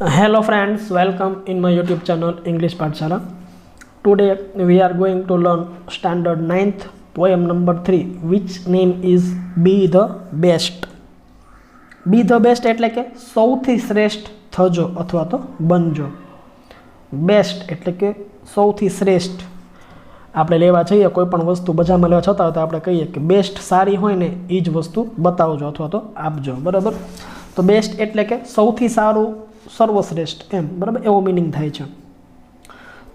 Hello friends, welcome in my YouTube channel English Pathshala. Today we are going to learn standard 9th poem number 3 which name is Be the Best. Be the best એટલે કે સૌથી શ્રેષ્ઠ થજો અથવા તો બનજો. Best એટલે કે સૌથી શ્રેષ્ઠ. આપણે લેવા જઈએ કોઈ પણ વસ્તુ બજારમાં લેવા છતાં તો આપણે કહીએ કે બેસ્ટ સારી હોય ને એ જ વસ્તુ બતાવજો અથવા તો આપજો, બરાબર. તો બેસ્ટ એટલે કે સૌથી સારું, સર્વશ્રેષ્ઠ એમ, બરાબર, એવો મિનિંગ થાય છે.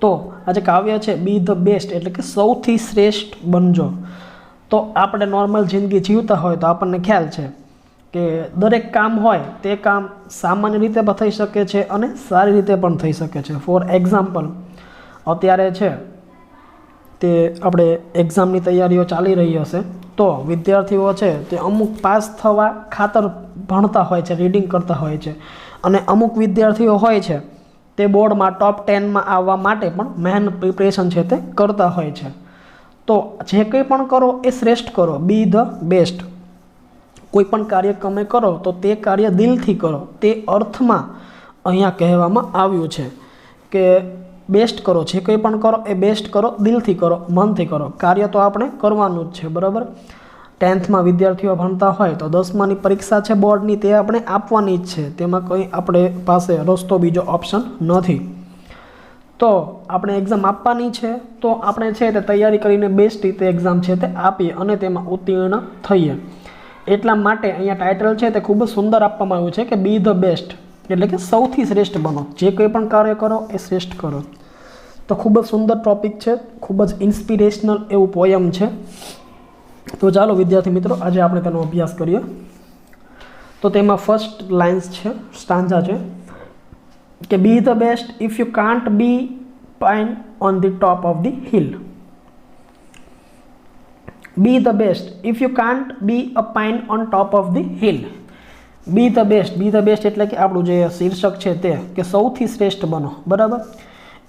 તો આ જે કાવ્ય છે બી ધ બેસ્ટ એટલે કે સૌથી શ્રેષ્ઠ બનજો. તો આપણે નોર્મલ જિંદગી જીવતા હોય તો આપણને ખ્યાલ છે કે દરેક કામ હોય તે કામ સામાન્ય રીતે પણ થઈ શકે છે અને સારી રીતે પણ થઈ શકે છે. ફોર એક્ઝામ્પલ, અત્યારે છે તે આપણે એક્ઝામની તૈયારીઓ ચાલી રહી હશે તો વિદ્યાર્થીઓ છે તે અમુક પાસ થવા ખાતર ભણતા હોય છે, રીડિંગ કરતા હોય છે, અને અમુક વિદ્યાર્થીઓ હોય છે તે બોર્ડમાં ટોપ 10માં આવવા માટે પણ મહેનત પ્રિપરેશન છે તે કરતા હોય છે. તો જે કંઈ પણ કરો એ શ્રેષ્ઠ કરો, બી ધ બેસ્ટ. કોઈ પણ કાર્ય તમે કરો તો તે કાર્ય દિલથી કરો, તે અર્થમાં અહીંયા કહેવામાં આવ્યું છે કે બેસ્ટ કરો. જે કંઈ પણ કરો એ બેસ્ટ કરો, દિલથી કરો, મનથી કરો. કાર્ય તો આપણે કરવાનું જ છે, બરાબર. 10થમાં વિદ્યાર્થીઓ ભણતા હોય તો 10માની પરીક્ષા છે બોર્ડની, તે આપણે આપવાની જ છે. તેમાં કંઈ આપણે પાસે રસ્તો બીજો ઓપ્શન નથી. તો આપણે એક્ઝામ આપવાની છે તો આપણે છે તે તૈયારી કરીને બેસ્ટ રીતે એક્ઝામ છે તે આપીએ અને તેમાં ઉત્તીર્ણ થઈએ. એટલા માટે અહીંયા ટાઇટલ છે તે ખૂબ જ સુંદર આપવામાં આવ્યું છે કે બી ધ બેસ્ટ એટલે કે સૌથી શ્રેષ્ઠ બનો. જે કંઈ પણ કાર્ય કરો એ શ્રેષ્ઠ કરો. તો ખૂબ જ સુંદર ટોપિક છે, ખૂબ જ ઇન્સ્પિરેશનલ એવું પોયમ છે. તો ચાલો વિદ્યાર્થી મિત્રો આજે આપણે તેનો અભ્યાસ કરીએ. તો તેમાં ફર્સ્ટ લાઇન્સ છે, સ્ટાન્ઝા છે કે બી the best if you can't B pine on the top of the hill. B the best if you can't be a pine on top of the hill. B the best, B the best એટલે કે આપણું જે શીર્ષક છે તે કે સૌથી શ્રેષ્ઠ બનો, બરાબર.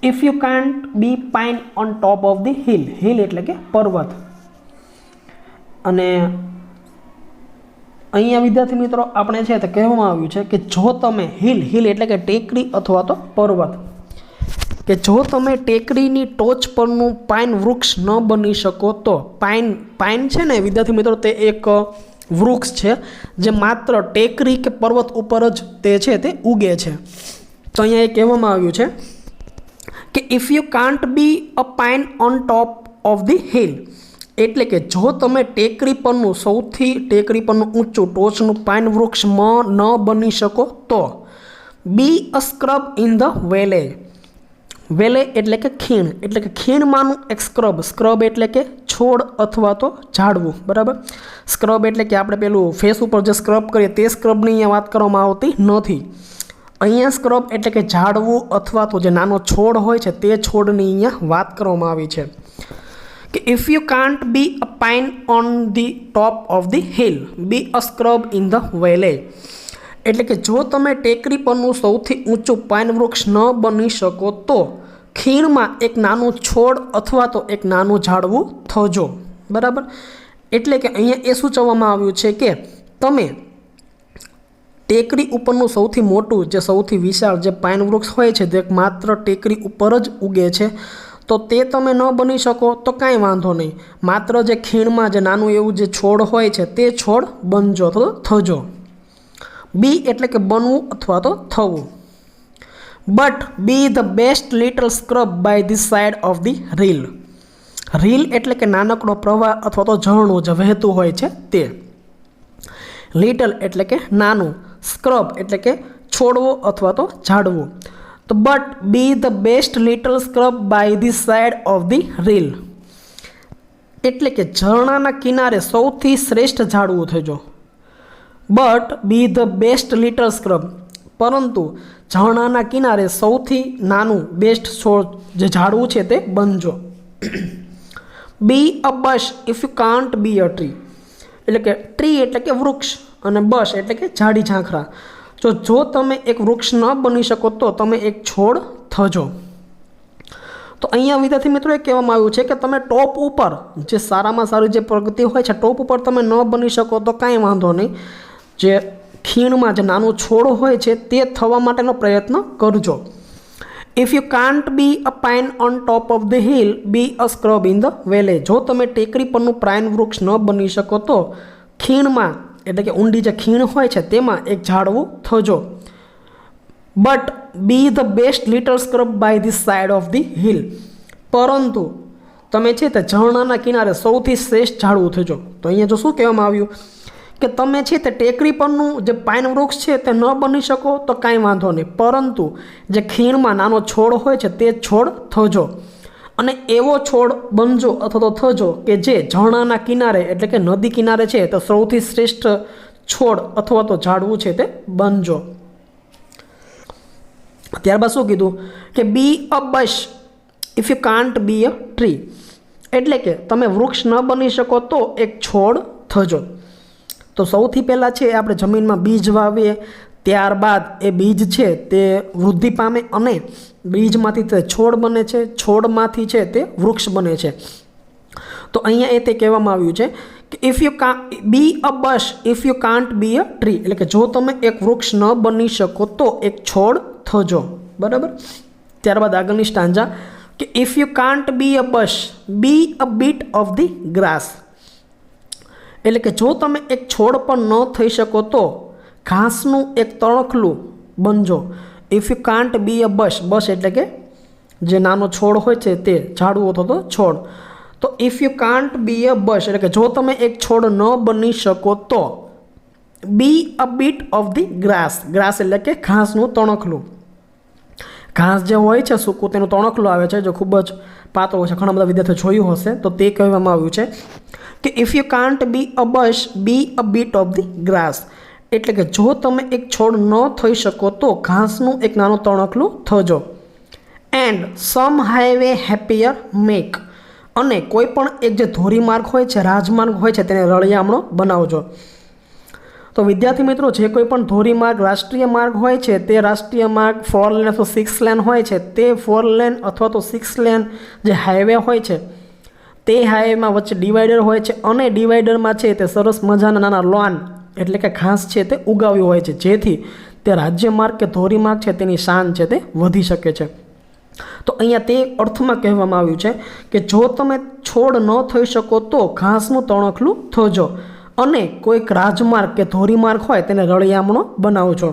If you can't B pine on top of the hill. Hill એટલે કે પર્વત. અને અહીંયા વિદ્યાર્થી મિત્રો આપણે છે તે કહેવામાં આવ્યું છે કે જો તમે હિલ એટલે કે ટેકરી અથવા તો પર્વત, કે જો તમે ટેકરીની ટોચ પરનું પાઇન વૃક્ષ ન બની શકો તો પાઇન છે ને વિદ્યાર્થી મિત્રો તે એક વૃક્ષ છે જે માત્ર ટેકરી કે પર્વત ઉપર જ તે છે તે ઉગે છે. તો અહીંયા એ કહેવામાં આવ્યું છે કે if you can't be a pine on top of the hill એટલે કે જો તમે ટેકરી પરનું ઊંચું ટોચનું પાઇન વૃક્ષમાં ન બની શકો તો be a scrub in the વેલે. વેલે એટલે કે ખીણ, એટલે કે ખીણમાંનું એક સ્ક્રબ એટલે કે છોડ અથવા તો ઝાડવું, બરાબર. સ્ક્રબ એટલે કે આપણે પેલું ફેસ ઉપર જે સ્ક્રબ કરીએ તે સ્ક્રબની અહીંયા વાત કરવામાં આવતી નથી. અહીંયા સ્ક્રબ એટલે કે ઝાડવું અથવા તો જે નાનો છોડ હોય છે તે છોડની અહીંયા વાત કરવામાં આવી છે કે if you can't be a pine on the top of the hill be a scrub in the valley. એટલે કે જો તમે ટેકરી પરનું સૌથી ઊંચું પાઇન વૃક્ષ ન બની શકો તો ખીણમાં એક નાનું છોડ અથવા તો એક નાનું ઝાડવું થજો, બરાબર. એટલે કે અહીંયા એ સૂચવવામાં આવ્યું છે કે તમે ટેકરી ઉપરનું સૌથી મોટું, જે સૌથી વિશાળ જે પાઇન વૃક્ષ હોય છે તે માત્ર ટેકરી ઉપર જ ઉગે છે, તો તે તમે ન બની શકો તો કાંઈ વાંધો નહીં. માત્ર જે ખીણમાં જે નાનું એવું જે છોડ હોય છે તે છોડ બનજો અથવા થજો. બી એટલે કે બનવું અથવા તો થવું. But be the best little scrub by the side of the reel. Reel એટલે કે નાનકડો પ્રવાહ અથવા તો ઝરણું જે વહેતું હોય છે તે. લિટલ એટલે કે નાનું, સ્ક્રબ એટલે કે છોડવું અથવા તો ઝાડવું. તો but be the best little scrub by the side of the rill એટલે કે ઝરણાના કિનારે સૌથી શ્રેષ્ઠ ઝાડવું થજો. But be the best little scrub પરંતુ ઝરણાના કિનારે સૌથી નાનું બેસ્ટ છોડ જે ઝાડવું છે તે બનજો. Be a bush if you can't be a tree એટલે કે ટ્રી એટલે કે વૃક્ષ અને બશ એટલે કે ઝાડી ઝાંખરા. જો તમે એક વૃક્ષ ન બની શકો તો તમે એક છોડ થજો. તો અહીંયા વિદ્યાર્થી મિત્રો એ કહેવામાં આવ્યું છે કે તમે ટોપ ઉપર જે સારામાં સારી જે પ્રગતિ હોય છે ટોપ ઉપર તમે ન બની શકો તો કાંઈ વાંધો નહીં. જે ખીણમાં જે નાનો છોડ હોય છે તે થવા માટેનો પ્રયત્ન કરજો. If you can't be a pine on top of the hill be a scrub in the valley. જો તમે ટેકરી પરનું પાઇન વૃક્ષ ન બની શકો તો ખીણમાં એટલે કે ઊંડી જે ખીણ હોય છે તેમાં એક ઝાડવું થજો. But be the best little scrub by the side of the hill. પરંતુ તમે છે તે ઝરણાના કિનારે સૌથી શ્રેષ્ઠ ઝાડવું થજો. તો અહીંયા જો શું કહેવામાં આવ્યું કે તમે છે તે ટેકરી પરનું જે પાઇન વૃક્ષ છે તે ન બની શકો તો કાંઈ વાંધો નહીં, પરંતુ જે ખીણમાં નાનો છોડ હોય છે તે છોડ થજો અને એવો છોડ બનજો અથવા તો થજો કે જે ઝરણાના કિનારે એટલે કે નદી કિનારે છે તો સૌથી શ્રેષ્ઠ છોડ અથવા તો ઝાડવું છે તે બનજો. ત્યારબાદ શું કીધું કે be a bush if you can't be a tree. એટલે કે તમે વૃક્ષ ન બની શકો તો એક છોડ થજો. તો સૌથી પહેલાં છે આપણે જમીનમાં બીજ વાવીએ, ત્યારબાદ એ બીજ છે તે વૃદ્ધિ પામે અને બીજમાંથી તે છોડ બને છે, છોડમાંથી છે તે વૃક્ષ બને છે. તો અહીંયા એ તે કહેવામાં આવ્યું છે કે if you be a bush if you can't be a tree. એટલે કે જો તમે એક વૃક્ષ ન બની શકો તો એક છોડ થજો. બરાબર. ત્યારબાદ આગળની સ્ટાન્જા કે if you can't be a bush be a bit of the grass. એટલે કે જો તમે એક છોડ પણ ન થઈ શકો તો ઘાસનું એક તણખલું બનજો. If you can't be a બશ, બશ એટલે કે જે નાનો છોડ હોય છે તે ઝાડવું અથવા તો છોડ. તો if you can't be a બશ એટલે કે જો તમે એક છોડ ન બની શકો તો be a bit of the grass. Grass એટલે કે ઘાસનું તણખલું. ઘાસ જે હોય છે સૂકું તેનું તણખલું આવે છે જો ખૂબ જ પાતળું છે, ઘણા બધા વિદ્યાર્થીઓ જોયું હશે તો તે કહેવામાં આવ્યું છે કે if you can't be a bush be a bit of the grass. એટલે કે જો તમે એક છોડ ન થઈ શકો તો ઘાસનું એક નાનું તણખલું થજો. And some highway happier make. અને કોઈ પણ એક જે ધોરીમાર્ગ હોય છે, રાજમાર્ગ હોય છે તેને રળિયામણો બનાવજો. તો વિદ્યાર્થી મિત્રો જે કોઈ પણ ધોરીમાર્ગ રાષ્ટ્રીય માર્ગ હોય છે તે રાષ્ટ્રીય માર્ગ 4 લેન અથવા 6 લેન હોય છે તે 4 લેન અથવા તો 6 લેન જે હાઈવે હોય છે તે હાઈવેમાં વચ્ચે ડિવાઈડર હોય છે અને ડિવાઈડરમાં છે તે સરસ મજાના નાના લોન એટલે કે ઘાસ છે તે ઉગાવ્યું હોય છે જેથી તે રાજ્ય માર્ગ કે ધોરીમાર્ગ છે તેની શાન છે તે વધી શકે છે. તો અહીંયા તે અર્થમાં કહેવામાં આવ્યું છે કે જો તમે છોડ ન થઈ શકો તો ઘાસનું તણખલું થજો અને કોઈક રાજમાર્ગ કે ધોરીમાર્ગ હોય તેને રળિયામણો બનાવજો.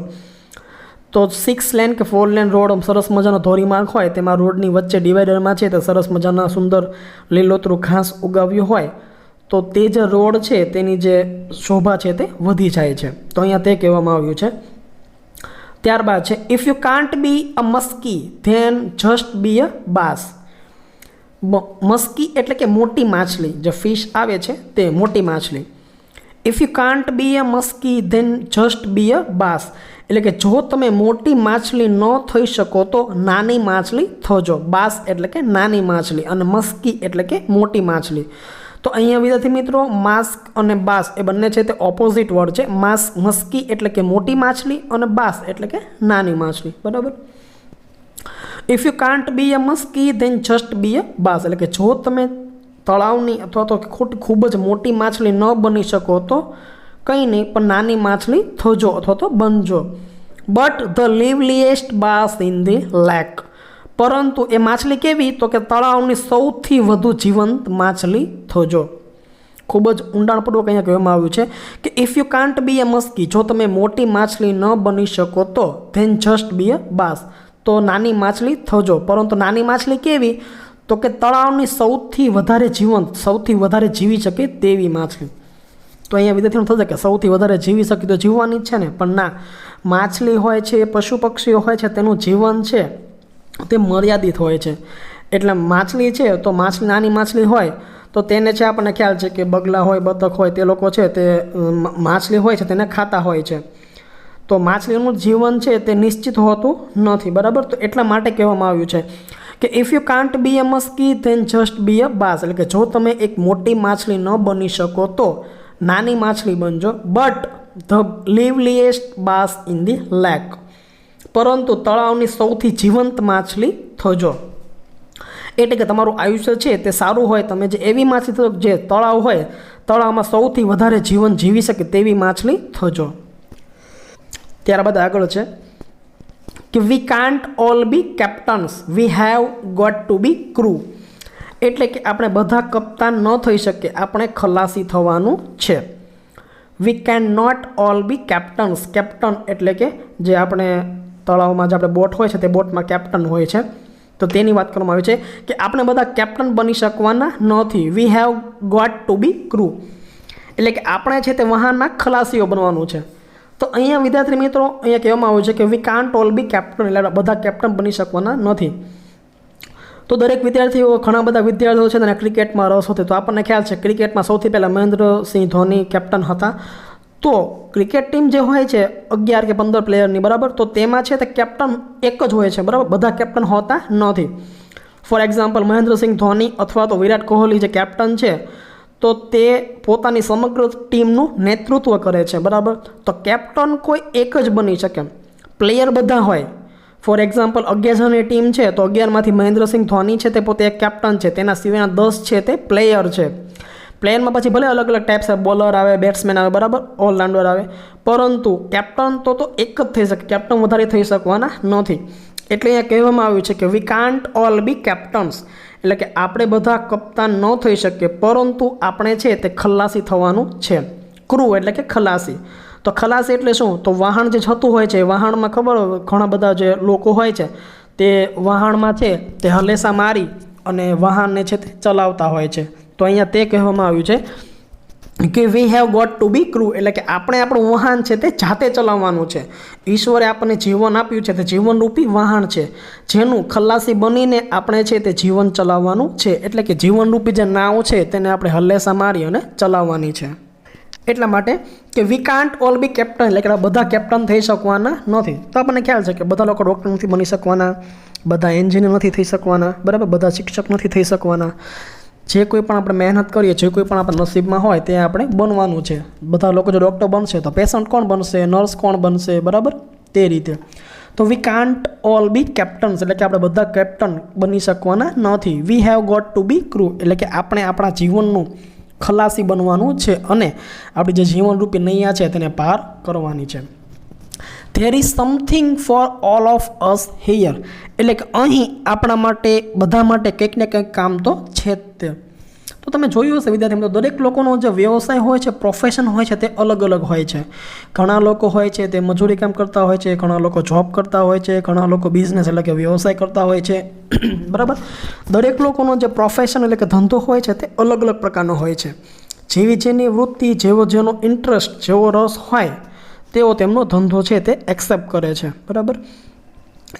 તો 6 લેન કે 4 લેન રોડ સરસ મજાનો ધોરીમાર્ગ હોય તેમાં રોડની વચ્ચે ડિવાઈડરમાં છે તે સરસ મજાના સુંદર લીલોતરું ઘાસ ઉગાવ્યું હોય તો તે જે રોડ છે તેની જે શોભા છે તે વધી જાય છે. તો અહીંયા તે કહેવામાં આવ્યું છે. ત્યારબાદ છે if you can't be a muskie then just be a bass. Muskie એટલે કે મોટી માછલી, જે ફિશ આવે છે તે મોટી માછલી. If you can't be a muskie then just be a bass. એટલે કે જો તમે મોટી માછલી ન થઈ શકો તો નાની માછલી થજો. બાસ એટલે કે નાની માછલી અને મસ્કી એટલે કે મોટી માછલી. તો અહીંયા વિદ્યાર્થી મિત્રો માસ્ક અને બાસ એ બંને છે તે ઓપોઝિટ વર્ડ છે. મસ્કી એટલે કે મોટી માછલી અને બાસ એટલે કે નાની માછલી. બરાબર. If you can't be a muskie then just be a bass. એટલે કે જો તમે તળાવની અથવા તો ખૂબ જ મોટી માછલી ન બની શકો તો કંઈ નહીં પણ નાની માછલી થજો અથવા તો બનજો. But the liveliest bass in the lake. પરંતુ એ માછલી કેવી તો કે તળાવની સૌથી વધુ જીવંત માછલી થજો. ખૂબ જ ઊંડાણપૂર્વક અહીંયા કહેવામાં આવ્યું છે કે if you can't be a Maski, જો તમે મોટી માછલી ન બની શકો તો ધેન જસ્ટ બી અ બાસ, તો નાની માછલી થજો. પરંતુ નાની માછલી કેવી તો કે તળાવની સૌથી વધારે જીવંત, સૌથી વધારે જીવી શકે તેવી માછલી. તો અહીંયા વિદ્યાર્થીઓને થશે કે સૌથી વધારે જીવી શકે તો જીવવાની જ છે ને, પણ ના, માછલી હોય છે, પશુ પક્ષીઓ હોય છે તેનું જીવન છે તે મર્યાદિત હોય છે. એટલે માછલી છે તો માછલી નાની માછલી હોય તો તેને છે આપણને ખ્યાલ છે કે બગલા હોય, બતક હોય તે લોકો છે તે માછલી હોય છે તેને ખાતા હોય છે. તો માછલીનું જીવન છે તે નિશ્ચિત હોતું નથી. બરાબર. તો એટલા માટે કહેવામાં આવ્યું છે કે if you can't be a muskie then just be a bass. એટલે કે જો તમે એક મોટી માછલી ન બની શકો તો નાની માછલી બનજો. But the liveliest bass in the lake. પરંતુ તળાવની સૌથી જીવંત માછલી થજો. એટલે કે તમારું આયુષ્ય છે તે સારું હોય, તમે જે એવી માછલી થજો જે તળાવ હોય, તળાવમાં સૌથી વધારે જીવન જીવી શકે તેવી માછલી થજો. ત્યારબાદ આગળ છે કે we can't all be captains, we have got to be crew, એટલે કે આપણે બધા કપ્તાન ન થઈ શકીએ, આપણે ખલાસી થવાનું છે. We can not all be captains, captain એટલે કે જે આપણે તળાવમાં જે આપણે બોટ હોય છે તે બોટમાં કેપ્ટન હોય છે, તો તેની વાત કરવામાં આવી છે કે આપણે બધા કેપ્ટન બની શકવાના નથી. We have got to be crew, એટલે કે આપણે છે તે વહાણના ખલાસીઓ બનવાનું છે. તો અહીંયા વિદ્યાર્થી મિત્રો અહીંયા કહેવામાં આવ્યું છે કે we can't all be captain, એટલે બધા કેપ્ટન બની શકવાના નથી. તો દરેક વિદ્યાર્થીઓ, ઘણા બધા વિદ્યાર્થીઓ છે તેને ક્રિકેટમાં રસ હતો, તો આપણને ખ્યાલ છે ક્રિકેટમાં સૌથી પહેલાં મહેન્દ્રસિંહ ધોની કેપ્ટન હતા. તો ક્રિકેટ ટીમ જે હોય છે 11 કે 15 પ્લેયરની, બરાબર, તો તેમાં છે તે કેપ્ટન એક જ હોય છે, બરાબર, બધા કેપ્ટન હોતા નથી. ફોર એક્ઝામ્પલ મહેન્દ્રસિંહ ધોની અથવા તો વિરાટ કોહલી જે કેપ્ટન છે, તો તે પોતાની સમગ્ર ટીમનું નેતૃત્વ કરે છે, બરાબર. તો કેપ્ટન કોઈ એક જ બની શકે, પ્લેયર બધા હોય. ફોર એક્ઝામ્પલ 11 જણની ટીમ છે, તો 11માંથી મહેન્દ્રસિંહ ધોની છે તે પોતે એક કેપ્ટન છે, તેના સિવાયના 10 છે તે પ્લેયર છે. પ્લેયરમાં પછી ભલે અલગ અલગ ટાઈપ્સ આવે, બોલર આવે, બેટ્સમેન આવે, બરાબર, ઓલરાઉન્ડર આવે, પરંતુ કેપ્ટન તો એક જ થઈ શકે, કેપ્ટન વધારે થઈ શકવાના નથી. એટલે અહીંયા કહેવામાં આવ્યું છે કે we can't all be captains, એટલે કે આપણે બધા કપ્તાન ન થઈ શકીએ, પરંતુ આપણે છે તે ખલાસી થવાનું છે. ક્રૂ એટલે કે ખલાસી. તો ખલાસી એટલે શું? તો વહાણ જે જતું હોય છે, વહાણમાં ખબર ઘણા બધા જે લોકો હોય છે તે વહાણમાં છે તે હલેસા મારી અને વહાણને છે તે ચલાવતા હોય છે. તો અહીંયા તે કહેવામાં આવ્યું છે કે we have got to be crew, એટલે કે આપણે આપણું વહાણ છે તે જાતે ચલાવવાનું છે. ઈશ્વરે આપણને જીવન આપ્યું છે, તે જીવનરૂપી વહાણ છે, જેનું ખલાસી બનીને આપણે છે તે જીવન ચલાવવાનું છે. એટલે કે જીવનરૂપી જે નાવ છે તેને આપણે હલેસા મારી અને ચલાવવાની છે. એટલા માટે કે we can't all be captain, એટલે કે બધા કેપ્ટન થઈ શકવાના નથી. તો આપણને ખ્યાલ છે કે બધા લોકો ડૉક્ટર નથી બની શકવાના, બધા એન્જિનિયર નથી થઈ શકવાના, બરાબર, બધા શિક્ષક નથી થઈ શકવાના. જે કોઈ પણ આપણે મહેનત કરીએ, જે કોઈ પણ આપણા નસીબમાં હોય તે આપણે બનવાનું છે. બધા લોકો જો ડૉક્ટર બનશે તો પેશન્ટ કોણ બનશે, નર્સ કોણ બનશે, બરાબર, તે રીતે. તો we can't all be captains, એટલે કે આપણે બધા કેપ્ટન બની શકવાના નથી. We have got to be crew, એટલે કે આપણે આપણા જીવનનું ખલાસી બનવાનું છે અને આપણી જે જીવનરૂપી નૈયા છે તેને પાર કરવાની છે. There is something for all of us here, એટલે કે અહીં આપણા માટે, બધા માટે કંઈક ને કંઈક કામ તો છે જ તે. તો તમે જોયું હશે વિદ્યાર્થી મિત્રો, દરેક લોકોનો જે વ્યવસાય હોય છે, પ્રોફેશન હોય છે તે અલગ અલગ હોય છે. ઘણા લોકો હોય છે તે મજૂરી કામ કરતા હોય છે, ઘણા લોકો જોબ કરતા હોય છે, ઘણા લોકો બિઝનેસ એટલે કે વ્યવસાય કરતા હોય છે, બરાબર. દરેક લોકોનો જે પ્રોફેશન એટલે કે ધંધો હોય છે તે અલગ અલગ પ્રકારનો હોય છે. જેવી જેની વૃત્તિ, જેનો ઇન્ટરેસ્ટ, જેવો રસ હોય તેઓ તેમનો ધંધો છે તે એક્સેપ્ટ કરે છે, બરાબર.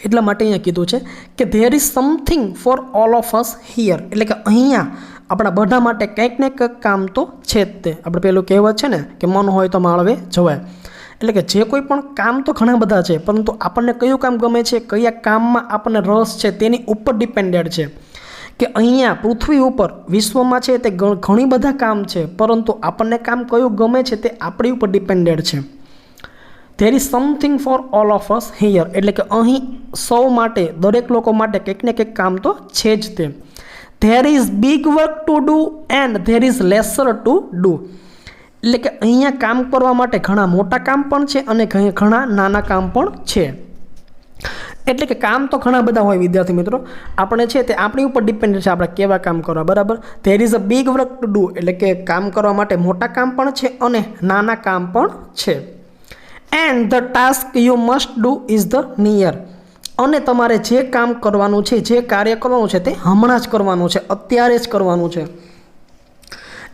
એટલા માટે અહીંયા કીધું છે કે there is something for all of us here, એટલે કે અહીંયા આપણા બધા માટે કંઈક ને કંઈક કામ તો છે જ તે. આપણે પેલું કહેવત છે ને કે મન હોય તો માળવે જવાય, એટલે કે જે કોઈ પણ કામ તો ઘણા બધા છે, પરંતુ આપણને કયું કામ ગમે છે, કયા કામમાં આપણને રસ છે તેની ઉપર ડિપેન્ડેડ છે. કે અહીંયા પૃથ્વી ઉપર વિશ્વમાં છે તે ઘણી બધા કામ છે, પરંતુ આપણને કામ કયું ગમે છે તે આપણી ઉપર ડિપેન્ડેડ છે. There is something for all of us here, એટલે કે અહીં સૌ માટે, દરેક લોકો માટે કંઈક ને કંઈક કામ તો છે જ તે. There is big work to do and there is laser to do, એટલે કે અહીંયા કામ કરવા માટે ઘણા મોટા કામ પણ છે અને ઘણા નાના કામ પણ છે. એટલે કે કામ તો ઘણા બધા હોય વિદ્યાર્થી મિત્રો, આપણે છે તે આપણી ઉપર ડિપેન્ડ છે આપણે કેવા કામ કરવા, બરાબર. There is a big work to do, એટલે કે કામ કરવા માટે મોટા કામ પણ છે અને નાના કામ પણ છે. And the task you must do is the near, અને તમારે જે કામ કરવાનું છે, જે કાર્ય કરવાનું છે તે હમણાં જ કરવાનું છે, અત્યારે જ કરવાનું છે.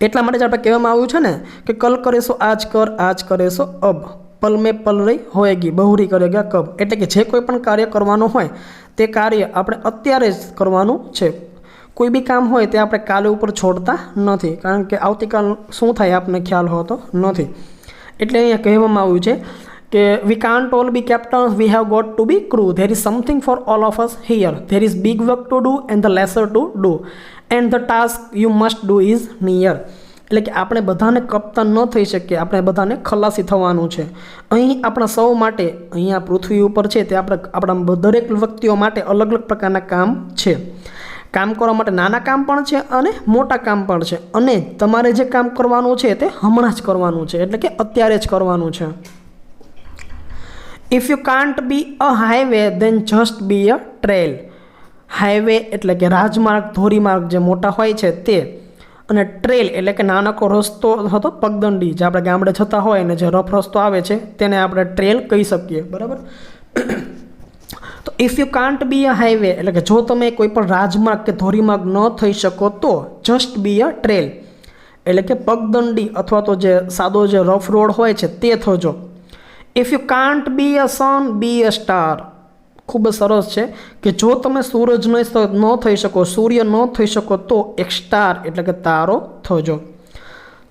એટલા માટે જ આપણે કહેવામાં આવ્યું છે ને કે કલ કરે સો આજ કર, આજ કરે સો અબ, પલ મેં પલ રહી હોએગી, બહુરી કરેગા કબ, એટલે કે જે કોઈ પણ કાર્ય કરવાનું હોય તે કાર્ય આપણે અત્યારે જ કરવાનું છે. કોઈ બી કામ હોય તે આપણે કાલે ઉપર છોડતા નથી, કારણ કે આવતીકાલ શું થાય આપને ખ્યાલ હોતો નથી. એટલે અહીંયા કહેવામાં આવ્યું છે કે we can't all be captains, we have got to be crew, there is something for all of us here, there is big work to do and the lesser to do and the task you must do is near, એટલે કે આપણે બધાને કપ્તાન ન થઈ શકીએ, આપણે બધાને ખલાસી થવાનું છે. અહીં આપણા સૌ માટે, અહીંયા પૃથ્વી ઉપર છે તે આપણા દરેક વ્યક્તિઓ માટે અલગ અલગ પ્રકારના કામ છે. કામ કરવા માટે નાના કામ પણ છે અને મોટા કામ પણ છે, અને તમારે જે કામ કરવાનું છે તે હમણાં જ કરવાનું છે, એટલે કે અત્યારે જ કરવાનું છે. If you can't be a highway then just be a trail. Highway એટલે કે રાજમાર્ગ, ધોરીમાર્ગ જે મોટા હોય છે તે, અને ટ્રેલ એટલે કે નાનકડો રસ્તો અથવા તો પગદંડી જે આપણે ગામડે જતા હોય અને જે રફ રસ્તો આવે છે તેને આપણે ટ્રેલ કહી શકીએ, બરાબર. તો if you can't be a highway એટલે કે જો તમે કોઈ પણ રાજમાર્ગ કે ધોરીમાર્ગ ન થઈ શકો તો જસ્ટ બી અ ટ્રેલ એટલે કે પગદંડી અથવા તો જે સાદો જે રફ રોડ હોય છે તે થજો. If you can't be a sun be a star. ખૂબ જ સરસ છે કે જો તમે સૂરજ ન થઈ શકો, સૂર્ય ન થઈ શકો તો એક સ્ટાર એટલે કે તારો થજો.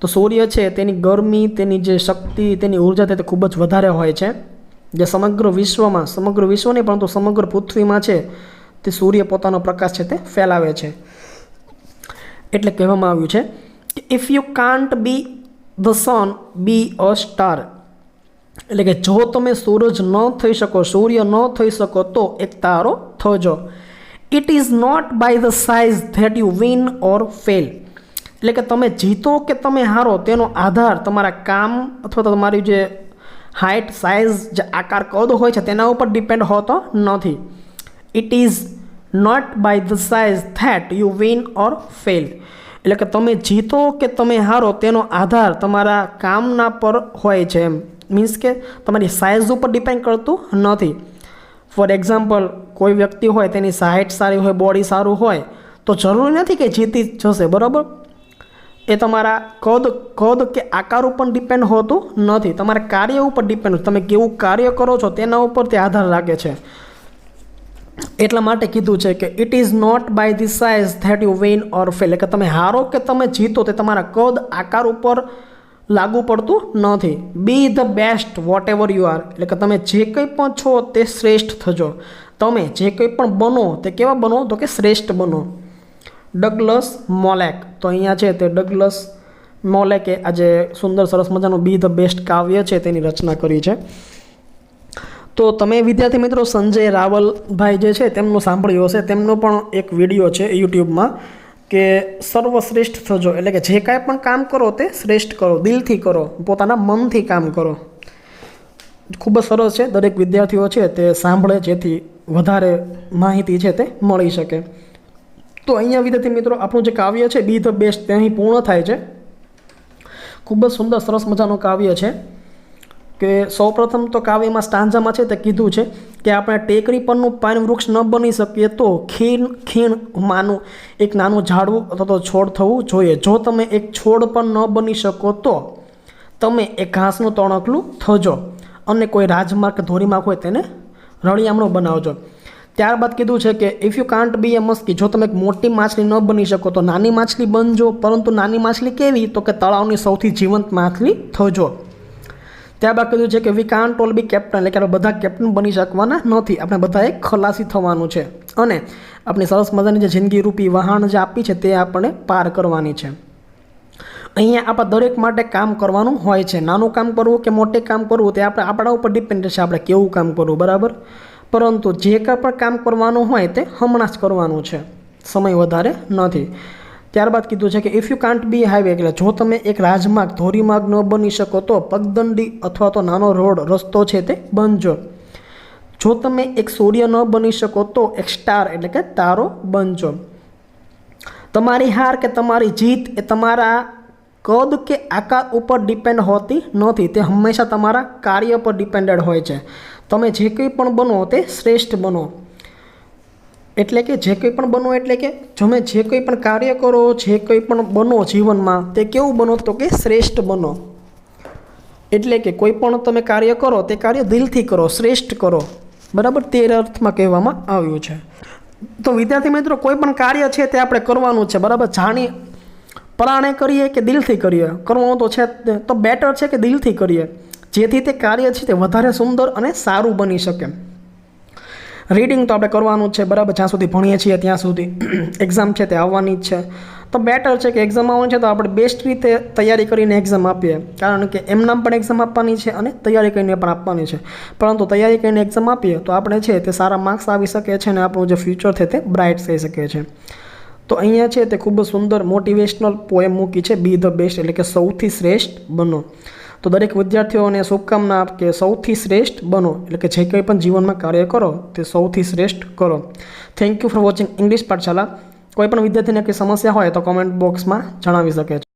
તો સૂર્ય છે તેની ગરમી, તેની જે શક્તિ, તેની ઉર્જા તે ખૂબ જ વધારે હોય છે. જે સમગ્ર વિશ્વમાં, સમગ્ર વિશ્વ નહીં પરંતુ સમગ્ર પૃથ્વીમાં છે તે સૂર્ય પોતાનો પ્રકાશ છે તે ફેલાવે છે. એટલે કહેવામાં આવ્યું છે કે if you can't be the sun be a star. એટલે કે જો તમે સૂરજ ન થઈ શકો, સૂર્ય ન થઈ શકો તો એક તારો થજો. It is not by the size that you win or fail. એટલે કે તમે જીતો કે તમે હારો તેનો આધાર તમારા કામ અથવા તો તમારી જે હાઇટ, સાઇઝ, જે આકાર, કદ હોય છે તેના ઉપર ડિપેન્ડ હોતો નથી. It is not by the size that you win or fail. એટલે કે તમે જીતો કે તમે હારો તેનો આધાર તમારા કામના પર હોય છે. એમ મીન્સ કે તમારી સાઇઝ ઉપર ડિપેન્ડ કરતું નથી. ફોર એક્ઝામ્પલ, કોઈ વ્યક્તિ હોય તેની હાઇટ સારી હોય, બોડી સારું હોય તો જરૂરી નથી કે જીતી જશે, બરાબર. એ તમારા કદ કે આકાર ઉપર ડિપેન્ડ હોતું નથી, તમારા કાર્ય ઉપર ડિપેન્ડ. તમે કેવું કાર્ય કરો છો તેના ઉપર તે આધાર રાખે છે. એટલા માટે કીધું છે કે it is not by the size that you win or fail. એટલે કે તમે હારો કે તમે જીતો તે તમારા કદ, આકાર ઉપર લાગુ પડતું નથી. Be the best whatever you are. એટલે કે તમે જે કંઈ પણ છો તે શ્રેષ્ઠ થજો. તમે જે કંઈ પણ બનો તે કેવા બનો તો કે શ્રેષ્ઠ બનો. ડગલસ મોલેક. તો અહીંયા છે તે ડગલસ મોલેકે આજે સુંદર સરસ મજાનું બી ધ બેસ્ટ કાવ્ય છે તેની રચના કરી છે. તો તમે વિદ્યાર્થી મિત્રો સંજય રાવલભાઈ જે છે તેમનું સાંભળ્યું હશે. તેમનો પણ એક વિડીયો છે યુટ્યુબમાં કે સર્વશ્રેષ્ઠ થજો. એટલે કે જે કાંઈ પણ કામ કરો તે શ્રેષ્ઠ કરો, દિલથી કરો, પોતાના મનથી કામ કરો. ખૂબ જ સરસ છે. દરેક વિદ્યાર્થીઓ છે તે સાંભળે જેથી વધારે માહિતી છે તે મળી શકે. તો અહીંયા વિદ્યાર્થી મિત્રો આપણું જે કાવ્ય છે બી ધ બેસ્ટ તે અહીં પૂર્ણ થાય છે. ખૂબ જ સુંદર સરસ મજાનું કાવ્ય છે કે સૌપ્રથમ તો કાવ્યમાં સ્ટાન્જામાં છે તે કીધું છે કે આપણે ટેકરી પરનું પાઇન વૃક્ષ ન બની શકીએ તો ખીણ માનું એક નાનું ઝાડવું અથવા તો છોડ થવું જોઈએ. જો તમે એક છોડ પણ ન બની શકો તો તમે એક ઘાસનું તણકલું થજો અને કોઈ રાજમાર્ગ કે ધોરીમાર્ગ હોય તેને રળિયામણું બનાવજો. ત્યારબાદ કીધું છે કે ઇફ યુ કાન્ટ બી એ મસ્કી. જો તમે એક મોટી માછલી ન બની શકો તો નાની માછલી બનજો. પરંતુ નાની માછલી કેવી તો કે તળાવની સૌથી જીવંત માછલી થજો. ત્યારબાદ કીધું છે કે we can't all be captain. એટલે કે આપણે બધા કેપ્ટન બની શકવાના નથી, આપણે બધાએ ખલાસી થવાનું છે અને આપણી સરસ મજાની જે જિંદગી રૂપી વહાણ જે આપી છે તે આપણે પાર કરવાની છે. અહીંયા આપણે દરેક માટે કામ કરવાનું હોય છે. નાનું કામ કરવું કે મોટે કામ કરવું તે આપણે આપણા ઉપર ડિપેન્ડ છે, આપણે કેવું કામ કરવું, બરાબર. પરંતુ જે કાંઈ પણ કામ કરવાનું હોય તે હમણાં જ કરવાનું છે, સમય વધારે નથી. ત્યારબાદ કીધું છે કે if you can't B highway. એટલે જો તમે એક રાજમાર્ગ, ધોરીમાર્ગ ન બની શકો તો પગદંડી અથવા તો નાનો રોડ, રસ્તો છે તે બનજો. જો તમે એક સૂર્ય ન બની શકો તો એક સ્ટાર એટલે કે તારો બનજો. તમારી હાર કે તમારી જીત એ તમારા કદ કે આકાર ઉપર ડિપેન્ડ હોતી નથી, તે હંમેશા તમારા કાર્ય પર ડિપેન્ડેડ હોય છે. તમે જે કંઈ પણ બનો તે શ્રેષ્ઠ બનો. એટલે કે જે કંઈ પણ બનો એટલે કે તમે જે કંઈ પણ કાર્ય કરો, જે કંઈ પણ બનો જીવનમાં તે કેવું બનો તો કે શ્રેષ્ઠ બનો. એટલે કે કોઈ પણ તમે કાર્ય કરો તે કાર્ય દિલથી કરો, શ્રેષ્ઠ કરો, બરાબર. તે અર્થમાં કહેવામાં આવ્યું છે. તો વિદ્યાર્થી મિત્રો કોઈ પણ કાર્ય છે તે આપણે કરવાનું છે, બરાબર. જાણી પરાણે કરીએ કે દિલથી કરીએ, કરવાનું તો છે તો બેટર છે કે દિલથી કરીએ, જેથી તે કાર્ય છે તે વધારે સુંદર અને સારું બની શકે. રીડિંગ તો આપણે કરવાનું જ છે, બરાબર. જ્યાં સુધી ભણીએ છીએ ત્યાં સુધી એક્ઝામ છે તે આવવાની જ છે. તો બેટર છે કે એક્ઝામ આવવાની છે તો આપણે બેસ્ટ રીતે તૈયારી કરીને એક્ઝામ આપીએ, કારણ કે એમનામ પણ એક્ઝામ આપવાની છે અને તૈયારી કરીને પણ આપવાની છે. પરંતુ તૈયારી કરીને એક્ઝામ આપીએ તો આપણે છે તે સારા માર્ક્સ આવી શકે છે અને આપણું જે ફ્યુચર છે તે બ્રાઇટ થઈ શકે છે. તો અહીંયા છે તે ખૂબ જ સુંદર મોટિવેશનલ પોએમ મૂકી છે બી ધ બેસ્ટ એટલે કે સૌથી શ્રેષ્ઠ બનો. તો દરેક વિદ્યાર્થીઓને શુભકામના કે સૌથી શ્રેષ્ઠ બનો, એટલે કે જે કંઈ પણ જીવનમાં કાર્ય કરો તે સૌથી શ્રેષ્ઠ કરો. Thank you for watching English Pathshala. કોઈ પણ વિદ્યાર્થીને કંઈ સમસ્યા હોય તો કોમેન્ટ બોક્સમાં જણાવી શકે છે.